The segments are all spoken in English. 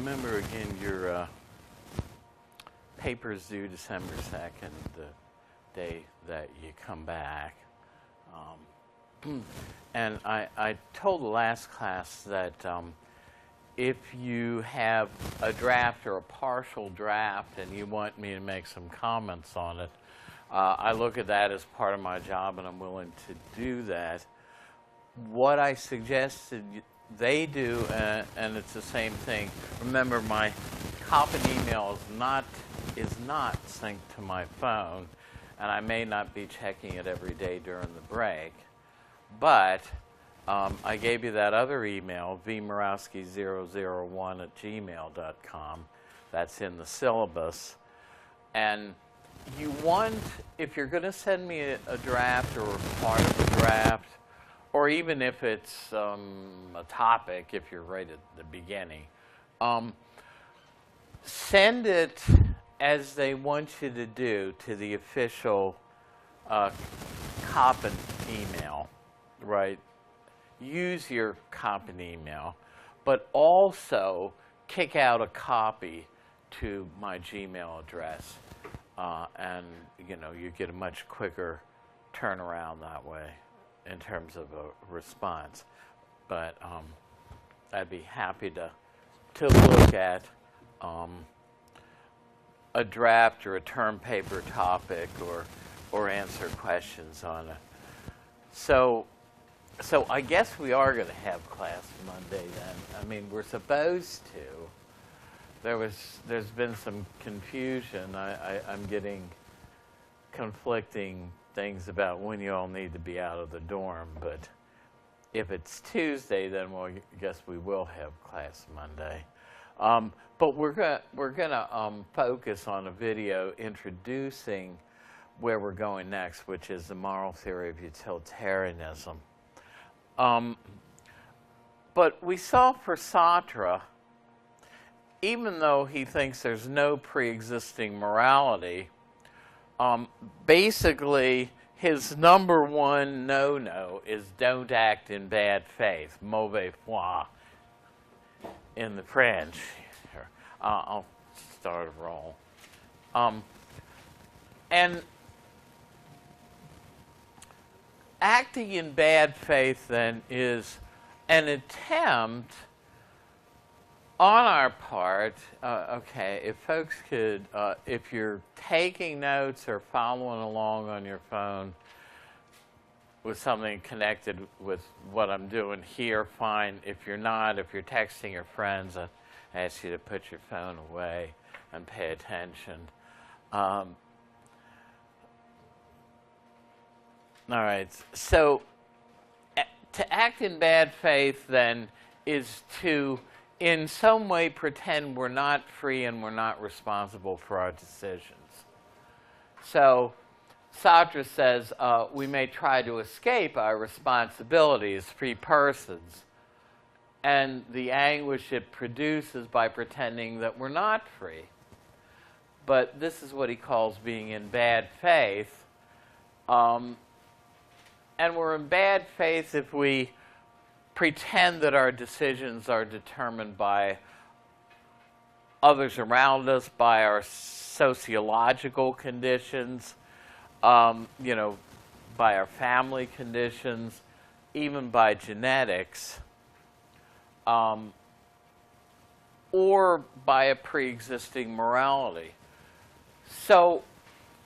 remember again your paper's due December 2nd, the day that you come back. And I told the last class that if you have a draft or a partial draft and you want me to make some comments on it, I look at that as part of my job and I'm willing to do that. What I suggested they do, and it's the same thing. Remember, my Coppin email is not synced to my phone, and I may not be checking it every day during the break. But I gave you that other email, vmorowski001@gmail.com. That's in the syllabus. And you want, if you're going to send me a draft or part of a draft, or even if it's a topic, if you're right at the beginning, send it as they want you to do to the official Coppin email, right? Use your Coppin email, but also kick out a copy to my Gmail address, and you get a much quicker turnaround that way in terms of a response. But I'd be happy to look at a draft or a term paper topic or answer questions on it. So I guess we are going to have class Monday then. I mean, we're supposed to. There's been some confusion. I'm getting conflicting things about when you all need to be out of the dorm, but if it's Tuesday, then I guess we will have class Monday. But we're gonna focus on a video introducing where we're going next, which is the moral theory of utilitarianism. But we saw for Sartre, even though he thinks there's no pre-existing morality, basically his number one no-no is don't act in bad faith, mauvais foi, in the French. Here, I'll start a roll. And acting in bad faith, then, is an attempt on our part, okay, if folks could, if you're taking notes or following along on your phone with something connected with what I'm doing here, fine. If you're not, if you're texting your friends, I ask you to put your phone away and pay attention. All right, so to act in bad faith, then, is to in some way pretend we're not free and we're not responsible for our decisions. So Sartre says we may try to escape our responsibility as free persons and the anguish it produces by pretending that we're not free. But this is what he calls being in bad faith. And we're in bad faith if we pretend that our decisions are determined by others around us, by our sociological conditions, by our family conditions, even by genetics, or by a pre-existing morality. So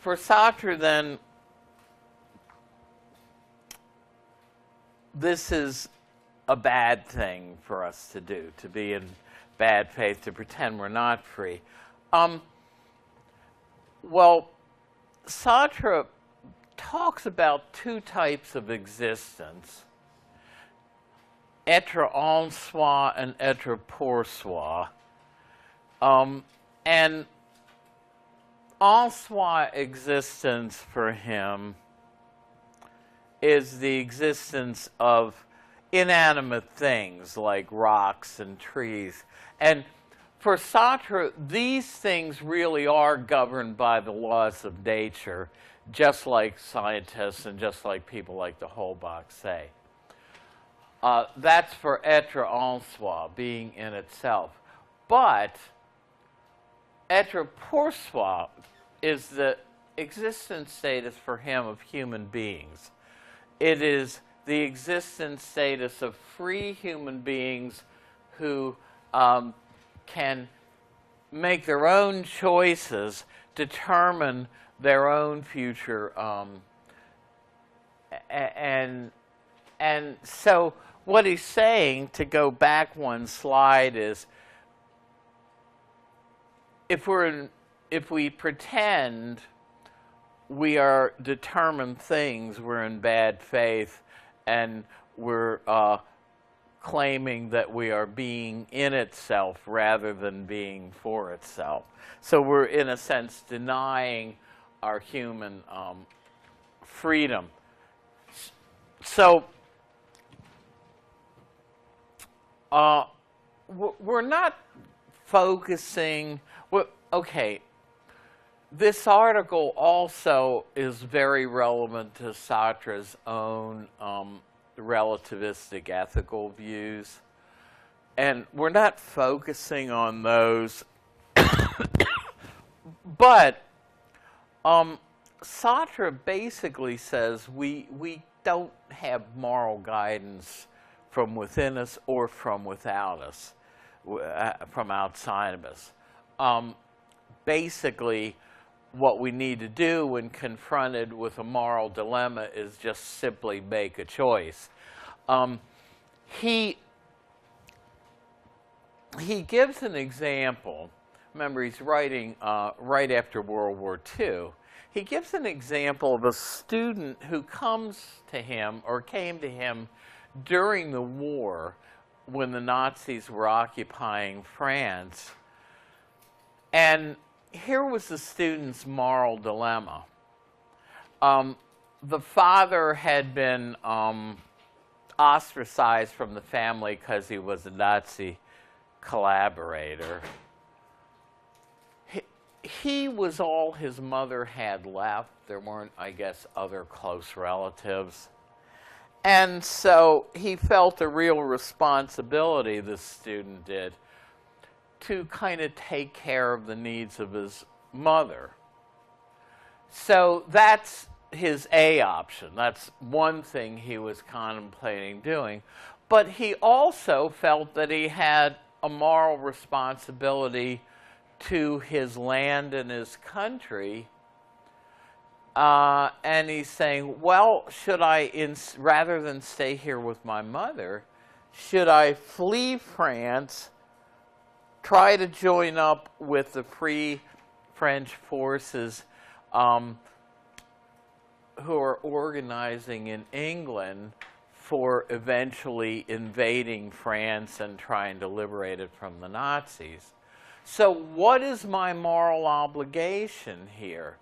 for Sartre, then, this is a bad thing for us to do, to be in bad faith, to pretend we're not free. Well, Sartre talks about two types of existence, être en soi and être pour soi. And en soi existence for him is the existence of inanimate things like rocks and trees. And for Sartre, these things really are governed by the laws of nature, just like scientists and just like people like the Holbach say. That's for être en soi, being in itself. But etroporswa is the existence status for him of human beings. It is the existence status of free human beings who can make their own choices, determine their own future, and so what he's saying, to go back one slide, is if we pretend we are determined things, we're in bad faith, and we're claiming that we are being in itself rather than being for itself. So we're, in a sense, denying our human freedom. So we're not focusing. Okay, this article also is very relevant to Sartre's own relativistic ethical views, and we're not focusing on those. But Sartre basically says we don't have moral guidance from within us or from without us, from outside of us. Basically, what we need to do when confronted with a moral dilemma is just simply make a choice. He gives an example. Remember, he's writing right after World War II. He gives an example of a student who comes to him, or came to him, during the war when the Nazis were occupying France. And here was the student's moral dilemma. The father had been ostracized from the family because he was a Nazi collaborator. He was all his mother had left. There weren't, I guess, other close relatives. And so he felt a real responsibility, this student did, to kind of take care of the needs of his mother. So that's his A option. That's one thing he was contemplating doing. But he also felt that he had a moral responsibility to his land and his country. And he's saying, well, should I, rather than stay here with my mother, should I flee France, try to join up with the Free French forces who are organizing in England for eventually invading France and trying to liberate it from the Nazis? So what is my moral obligation here?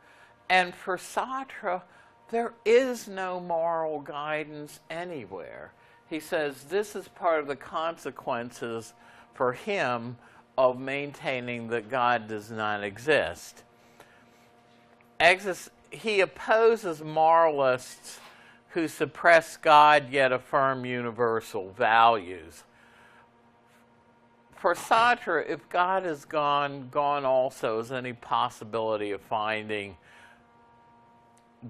And for Sartre, there is no moral guidance anywhere. He says this is part of the consequences for him of maintaining that God does not exist. He opposes moralists who suppress God yet affirm universal values. For Sartre, if God is gone, gone also is any possibility of finding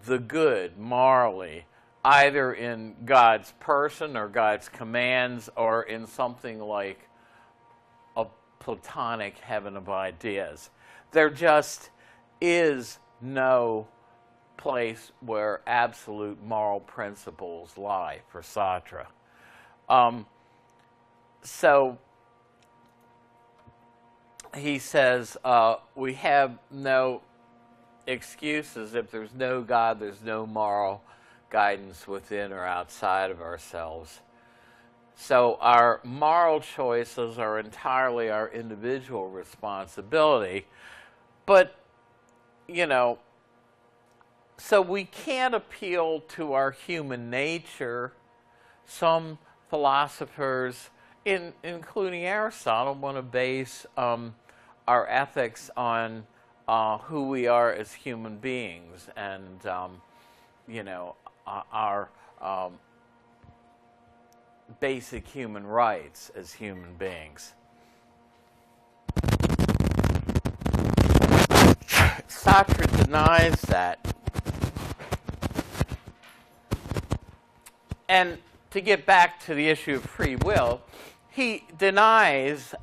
the good morally, either in God's person or God's commands or in something like a Platonic heaven of ideas. There just is no place where absolute moral principles lie for Sartre. So he says we have no excuses. If there's no God, there's no moral guidance within or outside of ourselves. So our moral choices are entirely our individual responsibility. But, you know, so we can't appeal to our human nature. Some philosophers, including Aristotle, want to base our ethics on who we are as human beings and, you know, our basic human rights as human beings. Sartre denies that. And to get back to the issue of free will, he denies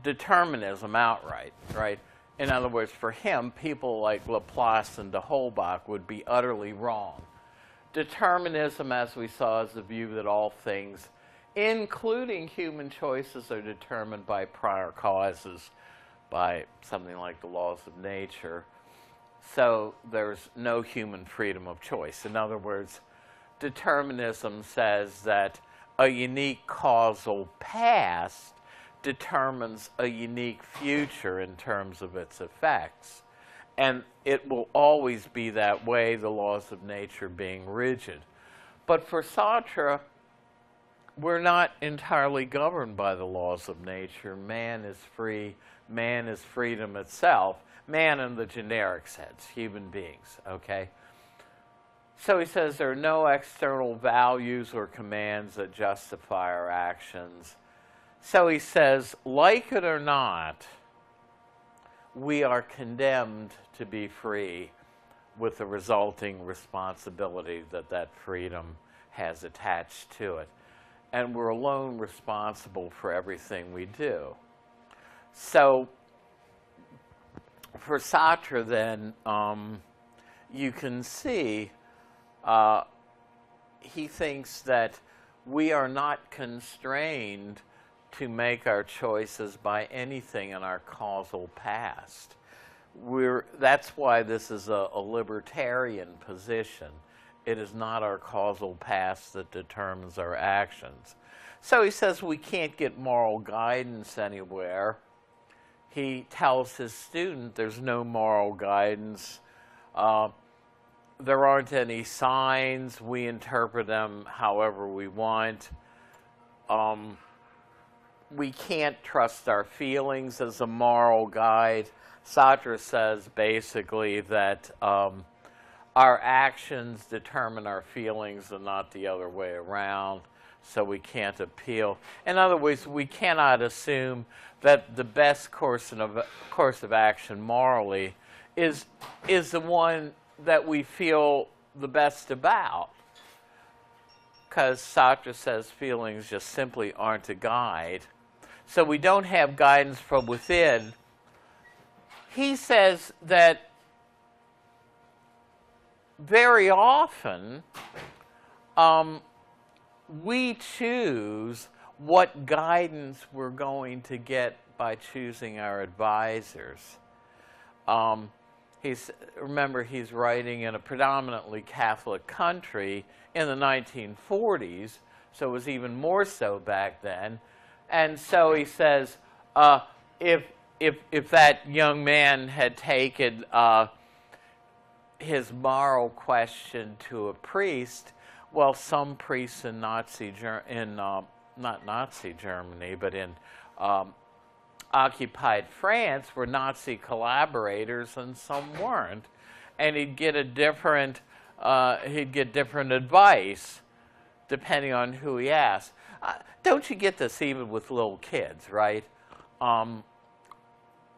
determinism outright, right? In other words, for him, people like Laplace and de Holbach would be utterly wrong. Determinism, as we saw, is the view that all things, including human choices, are determined by prior causes, by something like the laws of nature. So there's no human freedom of choice. In other words, determinism says that a unique causal past determines a unique future in terms of its effects. And it will always be that way, the laws of nature being rigid. But for Sartre, we're not entirely governed by the laws of nature. Man is free. Man is freedom itself. Man in the generic sense, human beings, okay? So he says there are no external values or commands that justify our actions. So he says, like it or not, we are condemned to be free with the resulting responsibility that that freedom has attached to it. And we're alone responsible for everything we do. So for Sartre, then, you can see he thinks that we are not constrained to make our choices by anything in our causal past. That's why this is a libertarian position. It is not our causal past that determines our actions. So he says we can't get moral guidance anywhere. He tells his student there's no moral guidance. There aren't any signs. We interpret them however we want. We can't trust our feelings as a moral guide. Sartre says basically that our actions determine our feelings and not the other way around, so we can't appeal. In other words, we cannot assume that the best course of action morally is the one that we feel the best about, because Sartre says feelings just simply aren't a guide. So we don't have guidance from within. He says that very often we choose what guidance we're going to get by choosing our advisors. Remember, he's writing in a predominantly Catholic country in the 1940s, so it was even more so back then. And so he says, if that young man had taken his moral question to a priest, well, some priests in not Nazi Germany, but in occupied France were Nazi collaborators, and some weren't, and he'd get different advice depending on who he asked. Don't you get this even with little kids, right?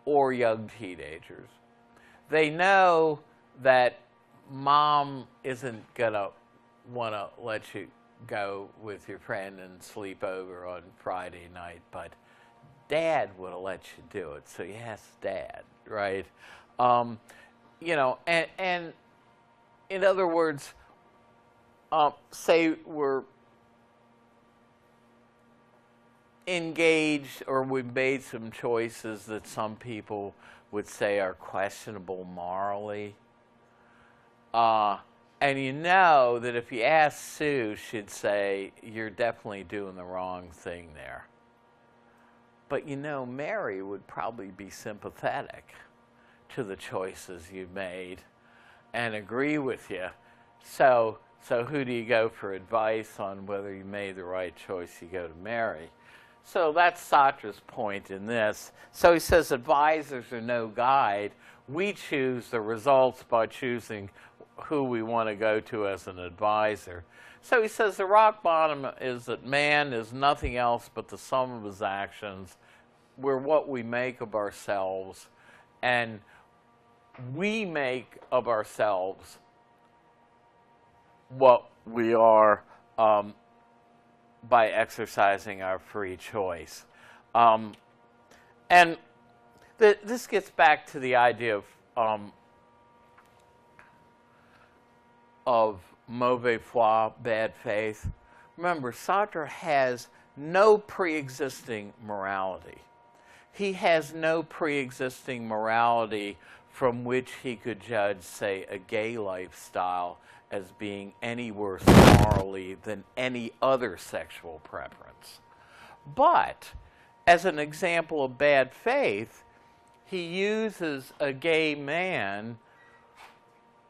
Or young teenagers. They know that mom isn't going to want to let you go with your friend and sleep over on Friday night, but dad would have let you do it, so you ask dad, right? You know, and in other words, say we're engaged or we've made some choices that some people would say are questionable morally. And you know that if you ask Sue, she'd say, you're definitely doing the wrong thing there. But you know, Mary would probably be sympathetic to the choices you've made and agree with you. So who do you go for advice on whether you made the right choice? You go to Mary. So that's Sartre's point in this. So he says advisors are no guide. We choose the results by choosing who we want to go to as an advisor. So he says the rock bottom is that man is nothing else but the sum of his actions. We're what we make of ourselves. And we make of ourselves what we are by exercising our free choice. And this gets back to the idea of mauvaise foi, bad faith. Remember, Sartre has no pre-existing morality. He has no pre-existing morality from which he could judge, say, a gay lifestyle as being any worse morally than any other sexual preference. But as an example of bad faith, he uses a gay man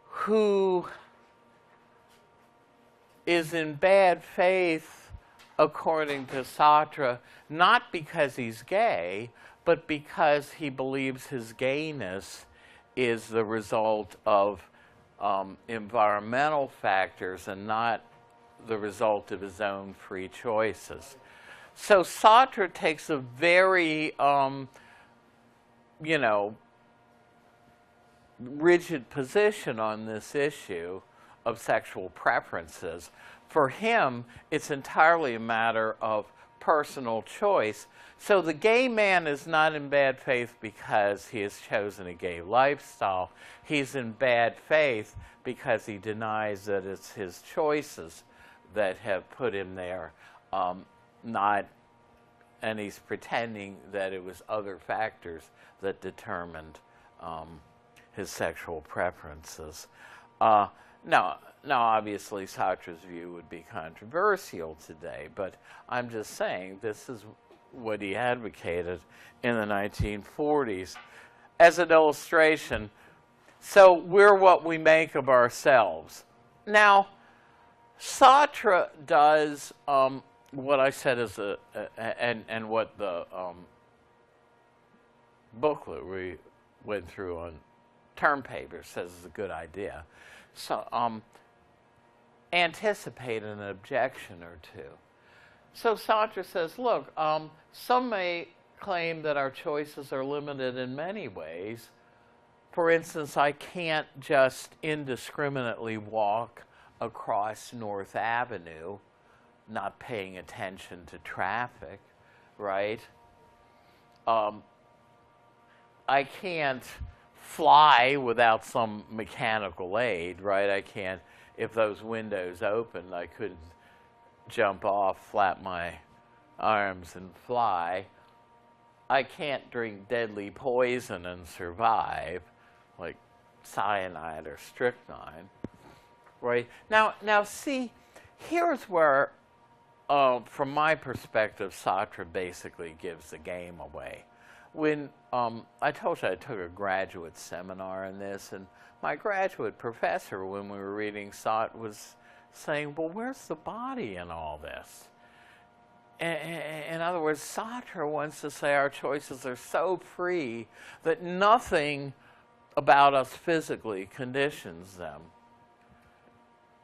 who is in bad faith, according to Sartre, not because he's gay, but because he believes his gayness is the result of environmental factors and not the result of his own free choices. So Sartre takes a very, rigid position on this issue of sexual preferences. For him, it's entirely a matter of personal choice. So the gay man is not in bad faith because he has chosen a gay lifestyle. He's in bad faith because he denies that it's his choices that have put him there, and he's pretending that it was other factors that determined his sexual preferences. Now, obviously, Sartre's view would be controversial today, but I'm just saying this is what he advocated in the 1940s. As an illustration, so we're what we make of ourselves. Now, Sartre does what I said is and what the booklet we went through on term paper says is a good idea. So anticipate an objection or two. So Sartre says, look, some may claim that our choices are limited in many ways. For instance, I can't just indiscriminately walk across North Avenue, not paying attention to traffic, right? I can't fly without some mechanical aid, right? I can't, if those windows opened, I couldn't jump off, flap my arms and fly. I can't drink deadly poison and survive, like cyanide or strychnine, right? Now see, here's where, from my perspective, Sartre basically gives the game away. When I told you I took a graduate seminar in this, and my graduate professor, when we were reading Sartre, was saying, well, where's the body in all this? In other words, Sartre wants to say our choices are so free that nothing about us physically conditions them.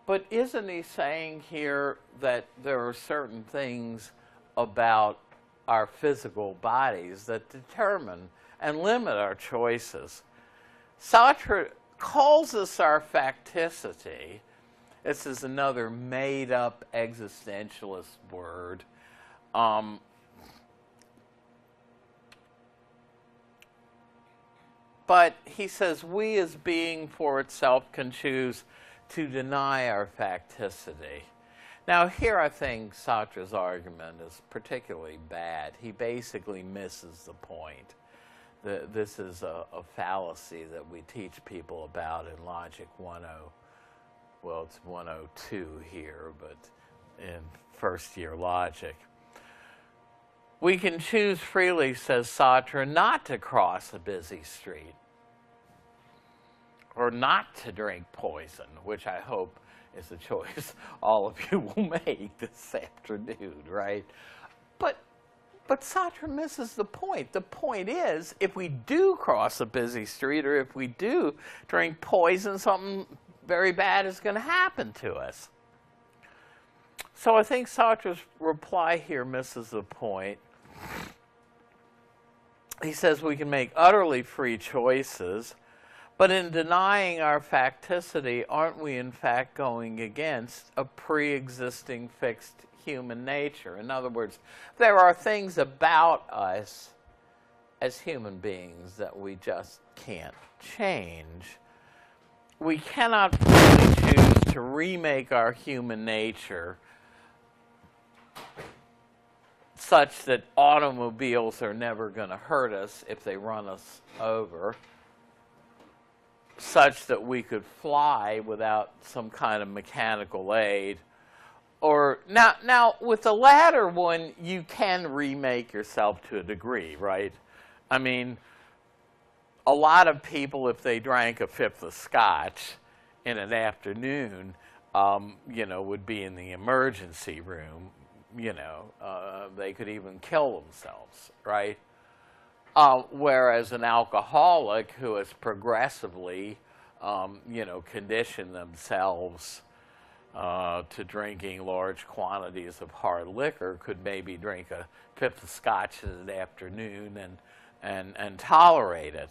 But isn't he saying here that there are certain things about our physical bodies that determine and limit our choices? Sartre calls this our facticity. This is another made-up existentialist word. But he says, we as being for itself can choose to deny our facticity. Now, here I think Sartre's argument is particularly bad. He basically misses the point. This is a fallacy that we teach people about in Logic 1.0. Well, it's 102 here, but in first-year logic. We can choose freely, says Sartre, not to cross a busy street or not to drink poison, which I hope is a choice all of you will make this afternoon, right? But Sartre misses the point. The point is, if we do cross a busy street or if we do drink poison, something very bad is going to happen to us. So I think Sartre's reply here misses the point. He says we can make utterly free choices, But in denying our facticity, aren't we in fact going against a pre-existing fixed human nature? In other words, there are things about us as human beings that we just can't change. We cannot fully choose to remake our human nature such that automobiles are never going to hurt us if they run us over, such that we could fly without some kind of mechanical aid. Or now with the latter one, you can remake yourself to a degree, right? I mean, a lot of people, if they drank a fifth of scotch in an afternoon, would be in the emergency room. They could even kill themselves, right? Whereas an alcoholic who has progressively, conditioned themselves to drinking large quantities of hard liquor could maybe drink a fifth of scotch in an afternoon and tolerate it.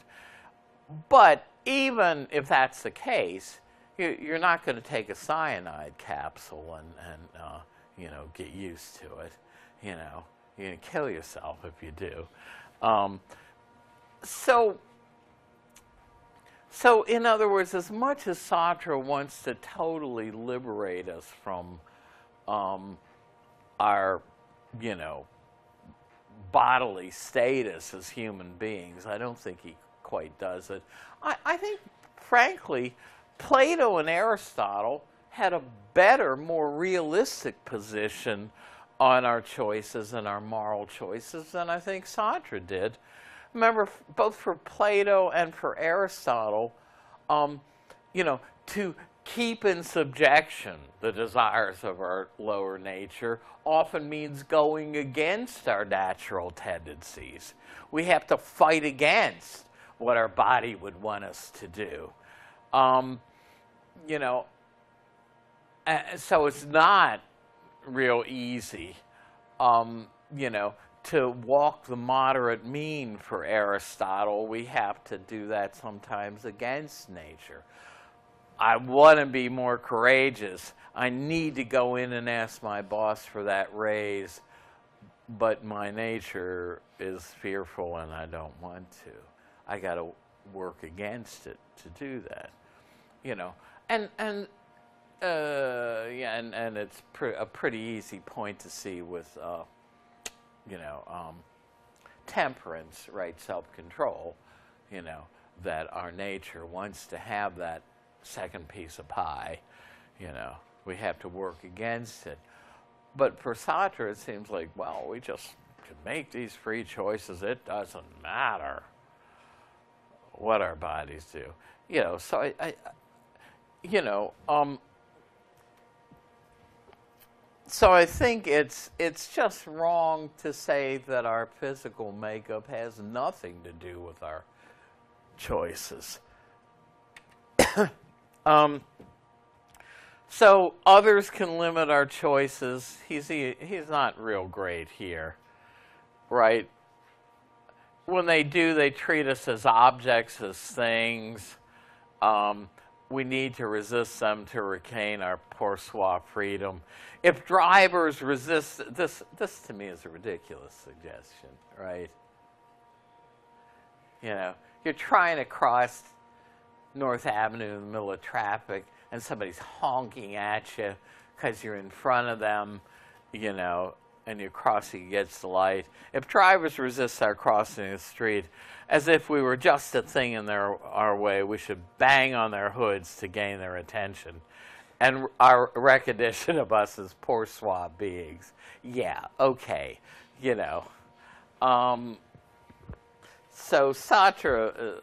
But even if that's the case, you're not going to take a cyanide capsule and get used to it. You're going to kill yourself if you do. So in other words, as much as Sartre wants to totally liberate us from our, bodily status as human beings, I don't think he quite does it. I think, frankly, Plato and Aristotle had a better, more realistic position on our choices and our moral choices than I think Sartre did. Remember, both for Plato and for Aristotle, to keep in subjection the desires of our lower nature often means going against our natural tendencies. We have to fight against what our body would want us to do. So it's not real easy, to walk the moderate mean for Aristotle. We have to do that sometimes against nature. I want to be more courageous. I need to go in and ask my boss for that raise, but my nature is fearful and I don't want to. I got to work against it to do that, And it's a pretty easy point to see with, temperance, right, self-control, that our nature wants to have that second piece of pie, we have to work against it. But for Sartre, it seems like, well, we just can make these free choices. It doesn't matter what our bodies do. So so I think it's just wrong to say that our physical makeup has nothing to do with our choices. So others can limit our choices. He's not real great here, right? When they do, they treat us as objects, as things. We need to resist them to regain our bourgeois freedom. If drivers resist, this to me is a ridiculous suggestion, right? You're trying to cross North Avenue in the middle of traffic and somebody's honking at you because you're in front of them, and you're crossing against the light. If drivers resist our crossing the street, as if we were just a thing in our way, we should bang on their hoods to gain their attention and our recognition of us as bourgeois beings. Yeah, okay, So Sartre,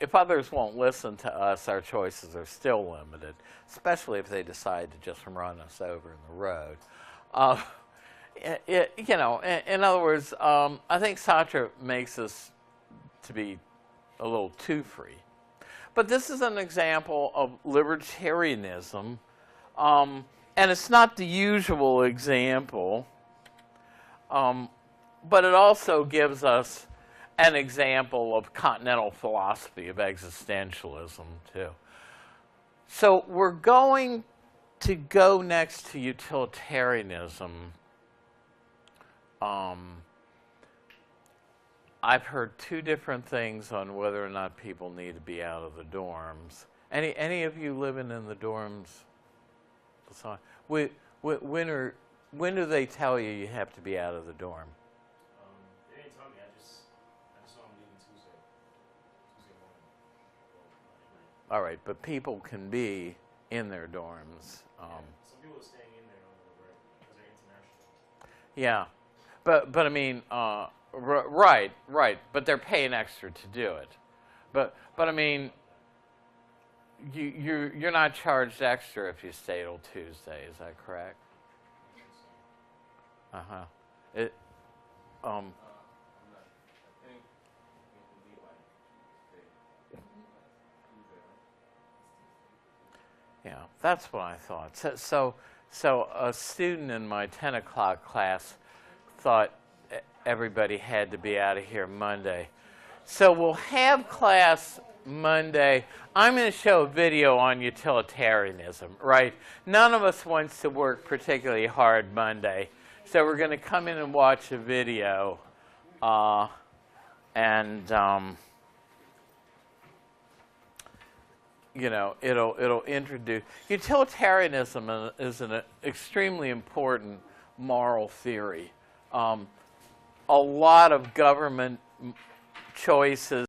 if others won't listen to us, our choices are still limited, especially if they decide to just run us over in the road. In other words, I think Sartre makes us to be a little too free. But this is an example of libertarianism, and it's not the usual example, but it also gives us an example of continental philosophy of existentialism, too. So we're going to go next to utilitarianism. I've heard two different things on whether or not people need to be out of the dorms. Any of you living in the dorms? When do they tell you you have to be out of the dorm? They didn't tell me. I just saw them leaving Tuesday morning. All right, but people can be in their dorms. Some people are staying in there on the break because they're international. Yeah, but I mean, right. But they're paying extra to do it. But I mean, you're not charged extra if you stay till Tuesday. Is that correct? I think so. It. I'm not. I think it will be like Tuesday. Yeah, that's what I thought. So a student in my 10 o'clock class thought everybody had to be out of here Monday. So we'll have class Monday. I'm going to show a video on utilitarianism, right? None of us wants to work particularly hard Monday. So we're going to come in and watch a video, you know, it'll introduce utilitarianism is an extremely important moral theory. A lot of government choices